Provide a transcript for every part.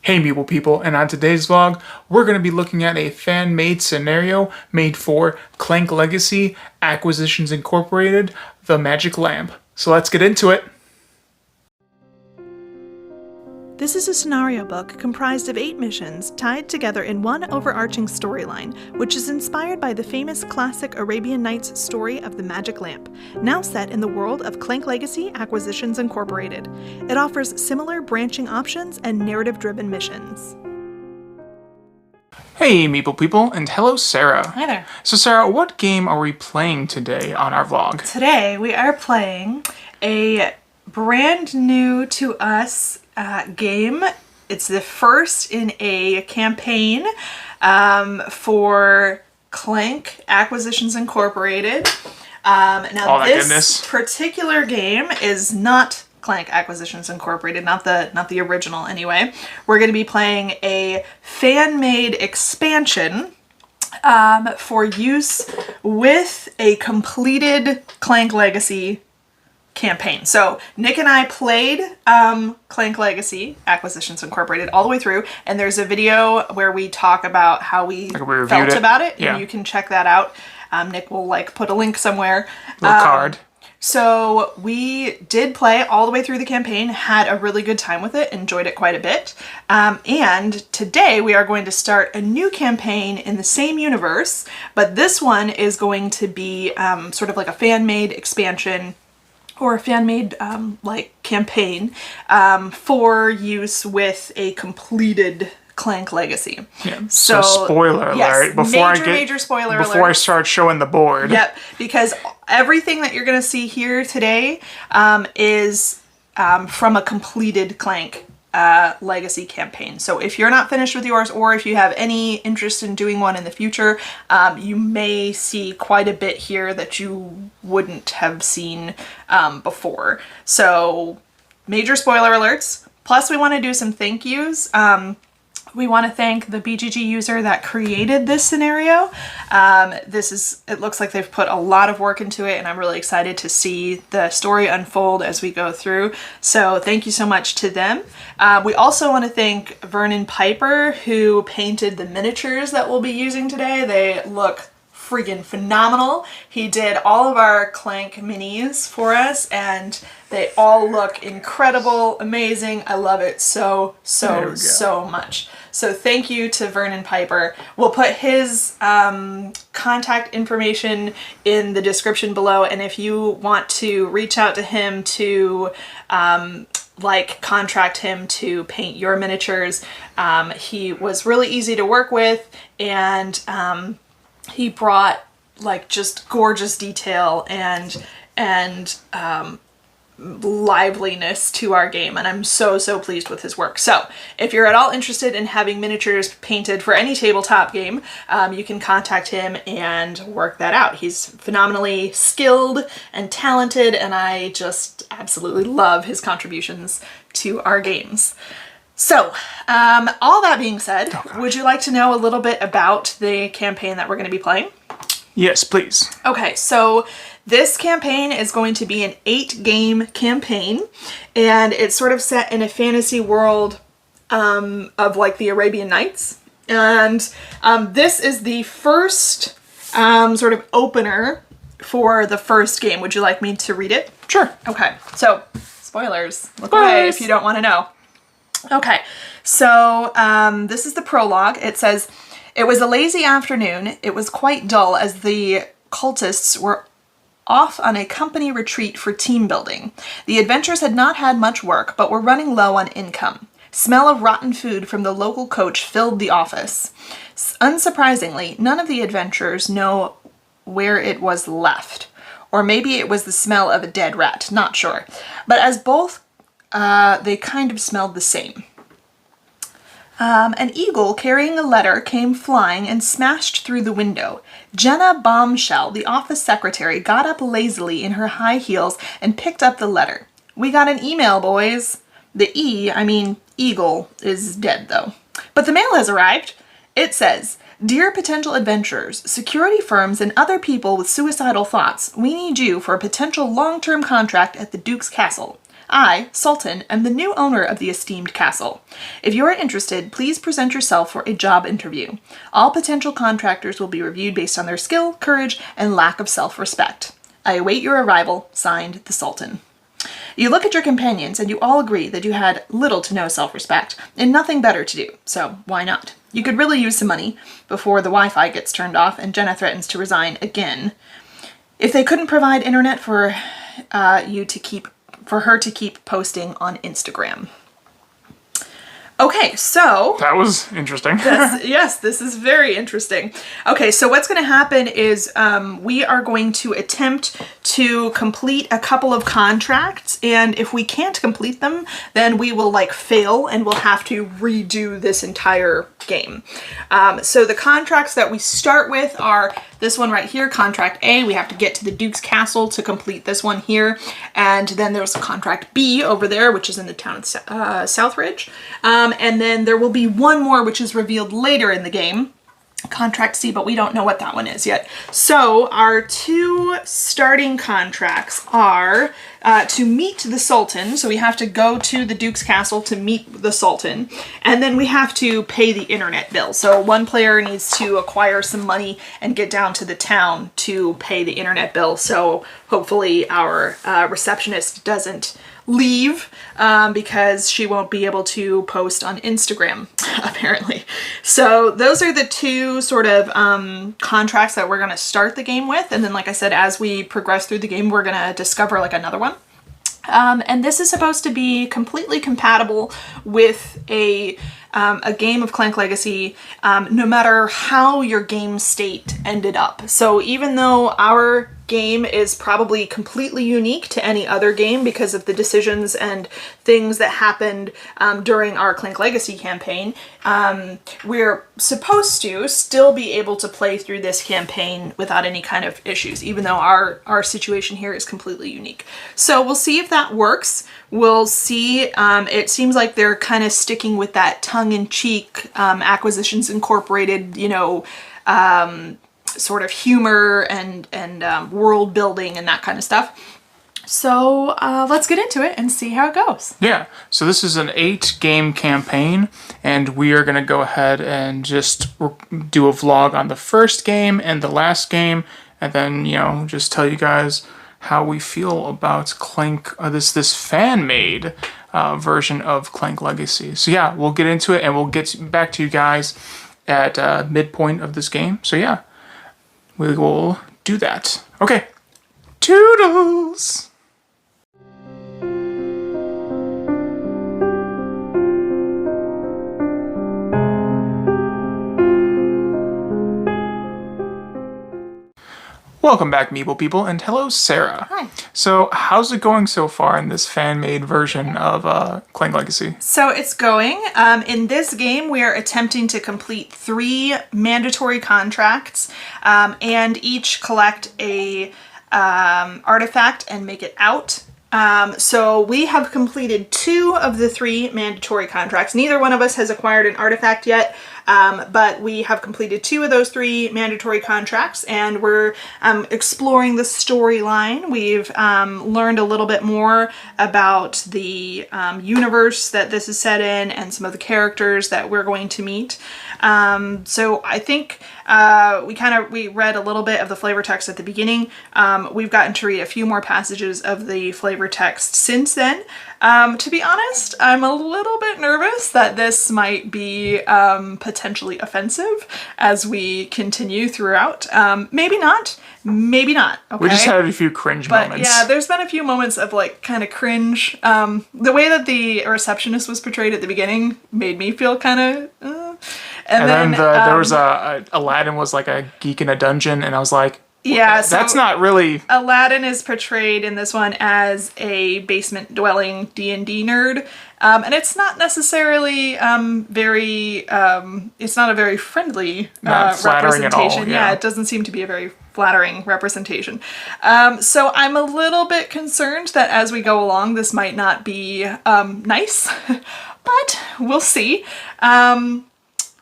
Hey Meeple people, and on today's vlog, we're going to be looking at a fan-made scenario made for Clank Legacy, Acquisitions Incorporated, The Magic Lamp. So let's get into it! This is a scenario book comprised of 8 missions tied together in one overarching storyline, which is inspired by the famous classic Arabian Nights story of the Magic Lamp, now set in the world of Clank Legacy Acquisitions Incorporated. It offers similar branching options and narrative-driven missions. Hey Meeple people, and hello Sarah. Hi there. So Sarah, what game are we playing today on our vlog? Today we are playing a brand new to us game. It's the first in a campaign for Clank Acquisitions Incorporated. Now this particular game is not Clank Acquisitions Incorporated, not the original anyway. We're going to be playing a fan-made expansion for use with a completed Clank Legacy campaign. So Nick and I played Clank Legacy Acquisitions Incorporated all the way through, and there's a video where we talk about how we felt about it, and you can check that out. Nick will put a link somewhere. Little card. So we did play all the way through the campaign, had a really good time with it, enjoyed it quite a bit. And today we are going to start a new campaign in the same universe, but this one is going to be sort of like a fan-made expansion or a fan-made campaign for use with a completed Clank Legacy. Yeah. So spoiler alert major spoiler alert before I start showing the board. Yep, because everything that you're going to see here today is from a completed Clank Legacy campaign. So if you're not finished with yours, or if you have any interest in doing one in the future, you may see quite a bit here that you wouldn't have seen before. So major spoiler alerts. Plus we want to do some thank yous. We want to thank the BGG user that created this scenario. It looks like they've put a lot of work into it, and I'm really excited to see the story unfold as we go through. So thank you so much to them. We also want to thank Vernon Piper, who painted the miniatures that we'll be using today. They look freaking phenomenal. He did all of our Clank minis for us, and they all look incredible, amazing. I love it so much. So thank you to Vernon Piper. We'll put his contact information in the description below, and if you want to reach out to him to contract him to paint your miniatures, he was really easy to work with, and he brought just gorgeous detail and liveliness to our game, and I'm so pleased with his work. So if you're at all interested in having miniatures painted for any tabletop game, you can contact him and work that out. He's phenomenally skilled and talented, and I just absolutely love his contributions to our games. So, all that being said, would you like to know a little bit about the campaign that we're going to be playing? Yes, please. Okay, so this campaign is going to be an 8-game campaign, and it's sort of set in a fantasy world of the Arabian Nights. And this is the first sort of opener for the first game. Would you like me to read it? Sure. Okay, so spoilers. Look away if you don't want to know. Okay, so this is the prologue. It says, "It was a lazy afternoon. It was quite dull as the cultists were off on a company retreat for team building. The adventurers had not had much work, but were running low on income. Smell of rotten food from the local coach filled the office. Unsurprisingly, none of the adventurers know where it was left. Or maybe it was the smell of a dead rat, not sure. But as both they kind of smelled the same. An eagle carrying a letter came flying and smashed through the window. Jenna Bombshell, the office secretary, got up lazily in her high heels and picked up the letter. We got an email, boys. The eagle, is dead, though. But the mail has arrived. It says, Dear potential adventurers, security firms, and other people with suicidal thoughts, we need you for a potential long-term contract at the Duke's Castle. I, Sultan, am the new owner of the esteemed castle. If you are interested, please present yourself for a job interview. All potential contractors will be reviewed based on their skill, courage, and lack of self-respect. I await your arrival. Signed, the Sultan. You look at your companions and you all agree that you had little to no self-respect and nothing better to do, so why not? You could really use some money before the Wi-Fi gets turned off and Jenna threatens to resign again. If they couldn't provide internet for her to keep posting on Instagram. Okay, so... That was interesting. Yes, this is very interesting. Okay, so what's going to happen is we are going to attempt to complete a couple of contracts, and if we can't complete them, then we will fail and we'll have to redo this entire game. So the contracts that we start with are this one right here, contract A. We have to get to the Duke's Castle to complete this one here. And then there's contract B over there, which is in the town of Southridge. And then there will be one more, which is revealed later in the game. Contract C, but we don't know what that one is yet. So our two starting contracts are to meet the Sultan. So we have to go to the Duke's Castle to meet the Sultan. And then we have to pay the internet bill. So one player needs to acquire some money and get down to the town to pay the internet bill. So hopefully our receptionist doesn't leave because she won't be able to post on Instagram, apparently. So those are the two sort of contracts that we're going to start the game with. And then, like I said, as we progress through the game, we're going to discover another one. And this is supposed to be completely compatible with a game of Clank Legacy, no matter how your game state ended up. So even though our game is probably completely unique to any other game because of the decisions and things that happened during our Clank Legacy campaign, we're supposed to still be able to play through this campaign without any kind of issues, even though our situation here is completely unique. So we'll see if that works. We'll see. It seems like they're kind of sticking with that tongue-in-cheek Acquisitions Incorporated, sort of humor and world building and that kind of stuff. So let's get into it and see how it goes. Yeah, so this is an 8-game campaign, and we are going to go ahead and just do a vlog on the first game and the last game, and then, just tell you guys how we feel about Clank, this fan-made version of Clank Legacy. So yeah, we'll get into it, and we'll get back to you guys at midpoint of this game. So yeah, we will do that. Okay, toodles! Welcome back, Meeple people, and hello, Sarah. Hi. So, how's it going so far in this fan-made version of Clank Legacy? So it's going. In this game, we are attempting to complete 3 mandatory contracts, and each collect a artifact and make it out. So we have completed 2 of the 3 mandatory contracts. Neither one of us has acquired an artifact yet, but we have completed 2 of those 3 mandatory contracts, and we're exploring the storyline. We've learned a little bit more about the universe that this is set in and some of the characters that we're going to meet. So I think we read a little bit of the flavor text at the beginning. We've gotten to read a few more passages of the flavor text since then. To be honest, I'm a little bit nervous that this might be potentially offensive as we continue throughout. Maybe not. Maybe not. Okay? We just had a few cringe moments. Yeah, there's been a few moments of kind of cringe. The way that the receptionist was portrayed at the beginning made me feel kind of... And then there was Aladdin was like a geek in a dungeon, and I was like, yeah, so that's not really... Aladdin is portrayed in this one as a basement-dwelling D&D nerd, and it's not necessarily it's not a very friendly flattering at all, representation. Yeah, it doesn't seem to be a very flattering representation. So I'm a little bit concerned that as we go along, this might not be nice, but we'll see.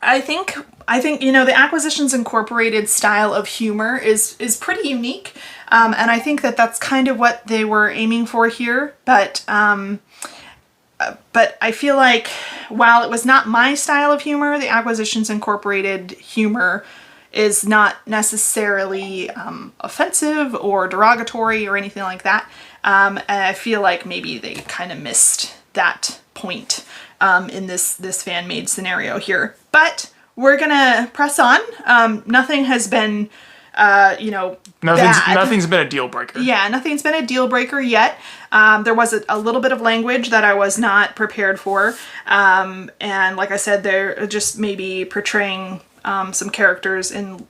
I think the Acquisitions Incorporated style of humor is pretty unique, and I think that that's kind of what they were aiming for here. But I feel like while it was not my style of humor, the Acquisitions Incorporated humor is not necessarily offensive or derogatory or anything like that. And I feel like maybe they kind of missed that point in this fan-made scenario here. But we're gonna press on. Nothing has been, Nothing's been a deal breaker. Yeah, nothing's been a deal breaker yet. There was a little bit of language that I was not prepared for. And like I said, they're just maybe portraying some characters in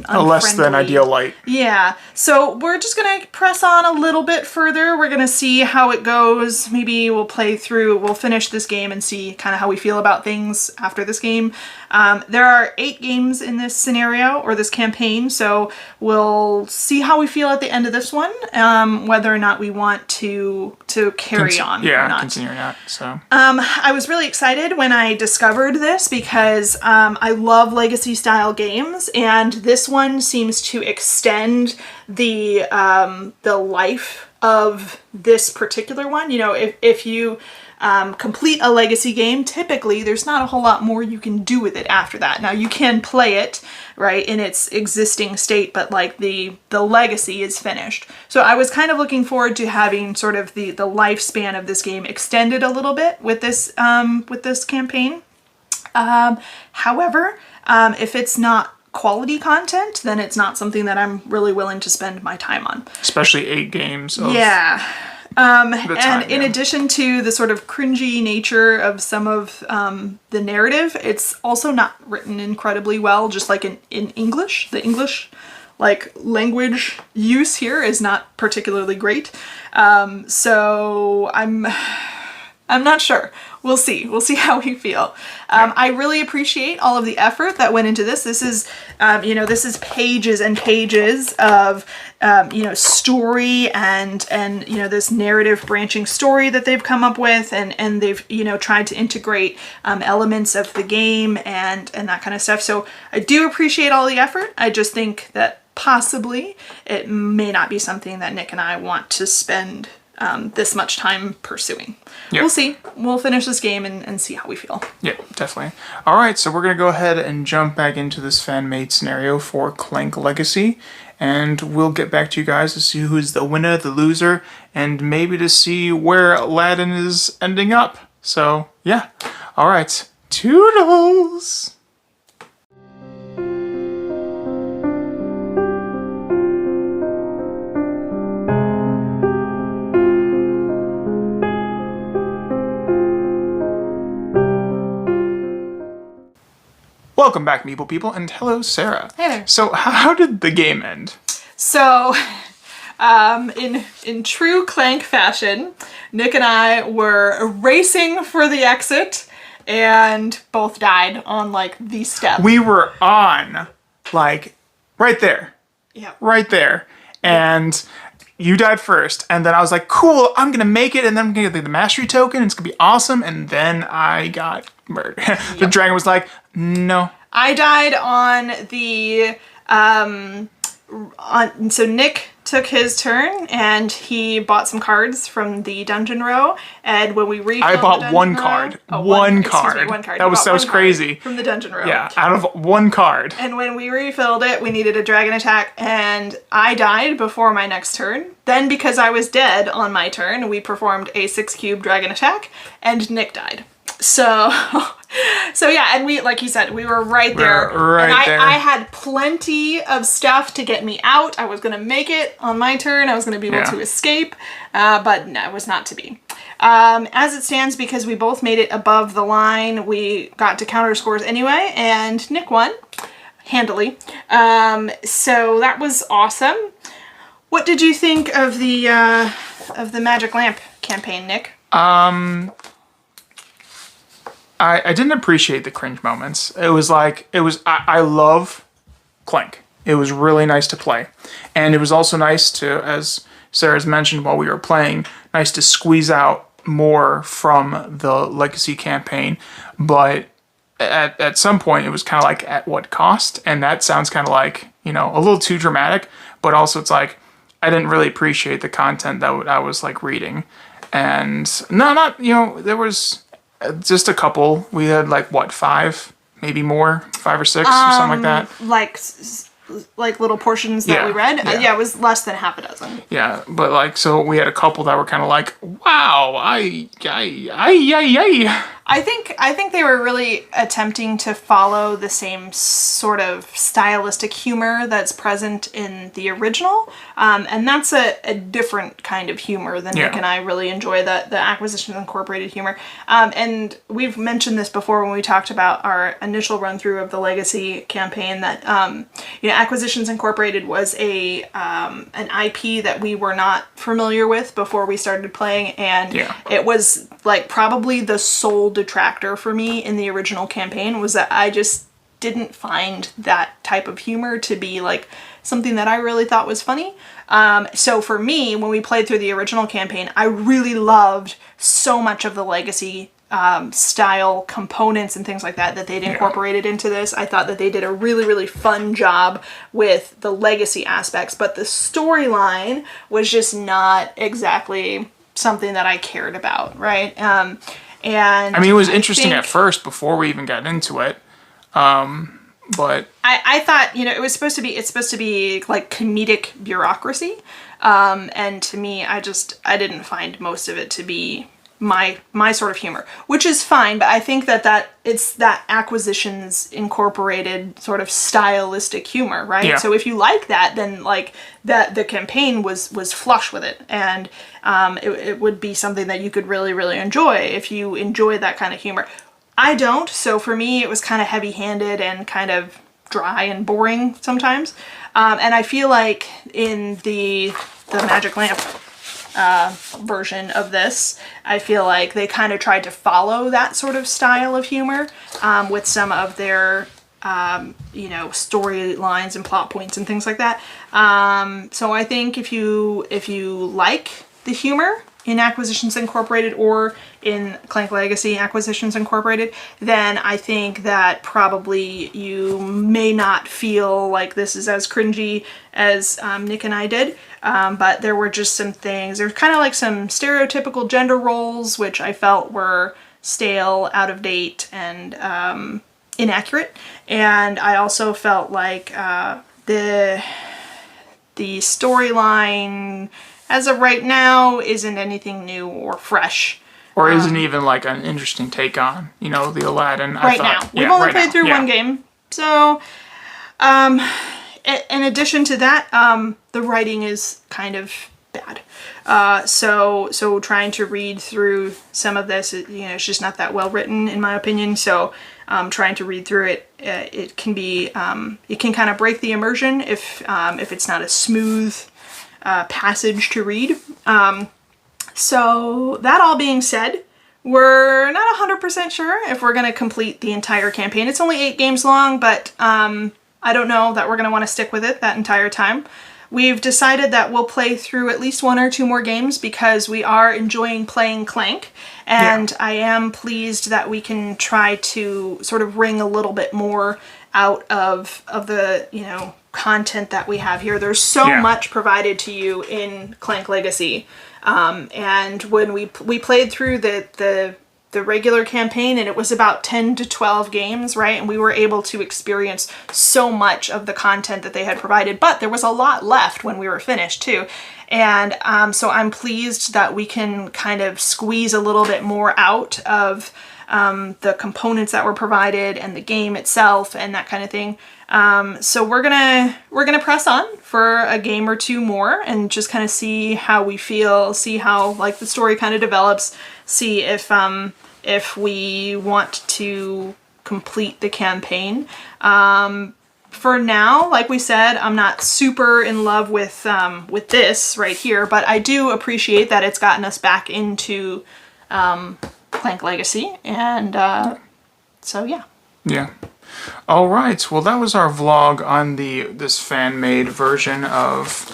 a less than ideal light. Yeah. So we're just going to press on a little bit further. We're going to see how it goes. Maybe we'll finish this game and see kind of how we feel about things after this game. There are 8 games in this scenario or this campaign, so we'll see how we feel at the end of this one, whether or not we want to carry on or not. Continue or not. So I was really excited when I discovered this because I love legacy style games, and this one seems to extend the life of this particular one. You know, if you complete a legacy game, typically there's not a whole lot more you can do with it after that. Now you can play it right in its existing state, but like the legacy is finished. So I was kind of looking forward to having sort of the lifespan of this game extended a little bit with this campaign. However, if it's not quality content, then it's not something that I'm really willing to spend my time on. Especially 8 games. In addition to the sort of cringy nature of some of the narrative, it's also not written incredibly well, just like in English. The English language use here is not particularly great. So I'm not sure. We'll see. We'll see how we feel. I really appreciate all of the effort that went into this. This is, this is pages and pages of, story and this narrative branching story that they've come up with, and they've, tried to integrate elements of the game and that kind of stuff. So I do appreciate all the effort. I just think that possibly it may not be something that Nick and I want to spend this much time pursuing. Yep. We'll see. We'll finish this game and see how we feel. Yeah, definitely. All right, so we're going to go ahead and jump back into this fan-made scenario for Clank Legacy, and we'll get back to you guys to see who's the winner, the loser, and maybe to see where Aladdin is ending up. So, yeah. All right. Toodles! Welcome back, Meeple people, and hello, Sarah. Hey there. So, how did the game end? So, in true Clank fashion, Nick and I were racing for the exit, and both died on, the step. We were on, right there. Yeah. Right there. And you died first, and then I was like, cool, I'm gonna make it, and then I'm gonna get the mastery token, and it's gonna be awesome, and then I got murdered. The dragon was like, no. I died on the, so Nick took his turn, and he bought some cards from the dungeon row, and when we refilled I bought one card. One card. That was crazy. From the dungeon row. Yeah, out of one card. And when we refilled it, we needed a dragon attack, and I died before my next turn. Then, because I was dead on my turn, we performed a 6-cube dragon attack, and Nick died. So yeah, and we, like you said, we were right there. I had plenty of stuff to get me out. I was going to make it on my turn. I was going to be able to escape, but no, it was not to be. As it stands, because we both made it above the line, we got to counter scores anyway, and Nick won handily. So that was awesome. What did you think of the Magic Lamp campaign, Nick? I didn't appreciate the cringe moments. I love Clank. It was really nice to play. And it was also nice to, as Sarah's mentioned while we were playing, nice to squeeze out more from the Legacy campaign. But at some point it was kind of like at what cost, and that sounds kind of like, you know, a little too dramatic, but also it's like I didn't really appreciate the content that I was like reading. And no, not, you know, there was just a couple. We had like what, five, maybe more, 5 or 6 or something like that. Like little portions that we read. Yeah, it was less than half a dozen. Yeah, but like, so we had a couple that were kind of like, wow, I. I think they were really attempting to follow the same sort of stylistic humor that's present in the original, and that's a different kind of humor than Nick and I really enjoy, the Acquisitions Incorporated humor. And we've mentioned this before when we talked about our initial run through of the Legacy campaign, that you know, Acquisitions Incorporated was an IP that we were not familiar with before we started playing, and it was like probably the sole detractor for me in the original campaign, was that I just didn't find that type of humor to be like something that I really thought was funny. So for me, when we played through the original campaign, I really loved so much of the Legacy style components and things like that they'd incorporated into this. I thought that they did a really, really fun job with the Legacy aspects, but the storyline was just not exactly something that I cared about, right? And I mean, it was interesting at first before we even got into it, but I thought, you know, it's supposed to be like comedic bureaucracy, and to me, I didn't find most of it to be my sort of humor, which is fine, but I think that it's that Acquisitions Incorporated sort of stylistic humor, right? Yeah. So if you like that, then like that the campaign was flush with it, and it would be something that you could really, really enjoy if you enjoy that kind of humor. I don't, so for me it was kind of heavy-handed and kind of dry and boring sometimes, and I feel like in the Magic Lamp version of this, I feel like they kind of tried to follow that sort of style of humor with some of their you know, storylines and plot points and things like that. So I think if you like the humor in Acquisitions Incorporated or in Clank Legacy Acquisitions Incorporated, then I think that probably you may not feel like this is as cringy as Nick and I did. But there were just some things. There's kind of like some stereotypical gender roles, which I felt were stale, out of date, and inaccurate. And I also felt like the storyline, as of right now, isn't anything new or fresh. Or isn't even like an interesting take on, you know, the Aladdin. Right now. We've only played through one game. So, in addition to that, the writing is kind of bad. So trying to read through some of this, you know, it's just not that well written in my opinion. So, trying to read through it, it can be, it can kind of break the immersion if it's not a smooth passage to read. So that all being said, we're not 100% sure if we're going to complete the entire campaign. It's only 8 games long, but I don't know that we're going to want to stick with it that entire time. We've decided that we'll play through at least 1 or 2 more games because we are enjoying playing Clank, and I am pleased that we can try to sort of wring a little bit more out of the, you know, content that we have here. There's so much provided to you in Clank Legacy, and when we played through the regular campaign, and it was about 10 to 12 games, right? And we were able to experience so much of the content that they had provided, but there was a lot left when we were finished too. And so I'm pleased that we can kind of squeeze a little bit more out of the components that were provided and the game itself and that kind of thing. So we're gonna press on for a game or 2 more and just kind of see how we feel, see how like the story kind of develops, see if we want to complete the campaign. For now, like we said, I'm not super in love with this right here, but I do appreciate that it's gotten us back into Clank Legacy, and so yeah. Yeah. All right. Well, that was our vlog on this fan-made version of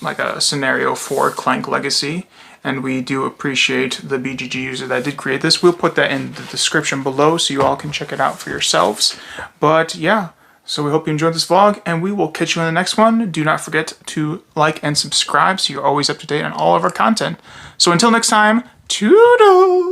like a scenario for Clank Legacy. and we do appreciate the BGG user that did create this. We'll put that in the description below so you all can check it out for yourselves. But yeah, so we hope you enjoyed this vlog, and we will catch you in the next one. Do not forget to like and subscribe so you're always up to date on all of our content. So until next time, toodles!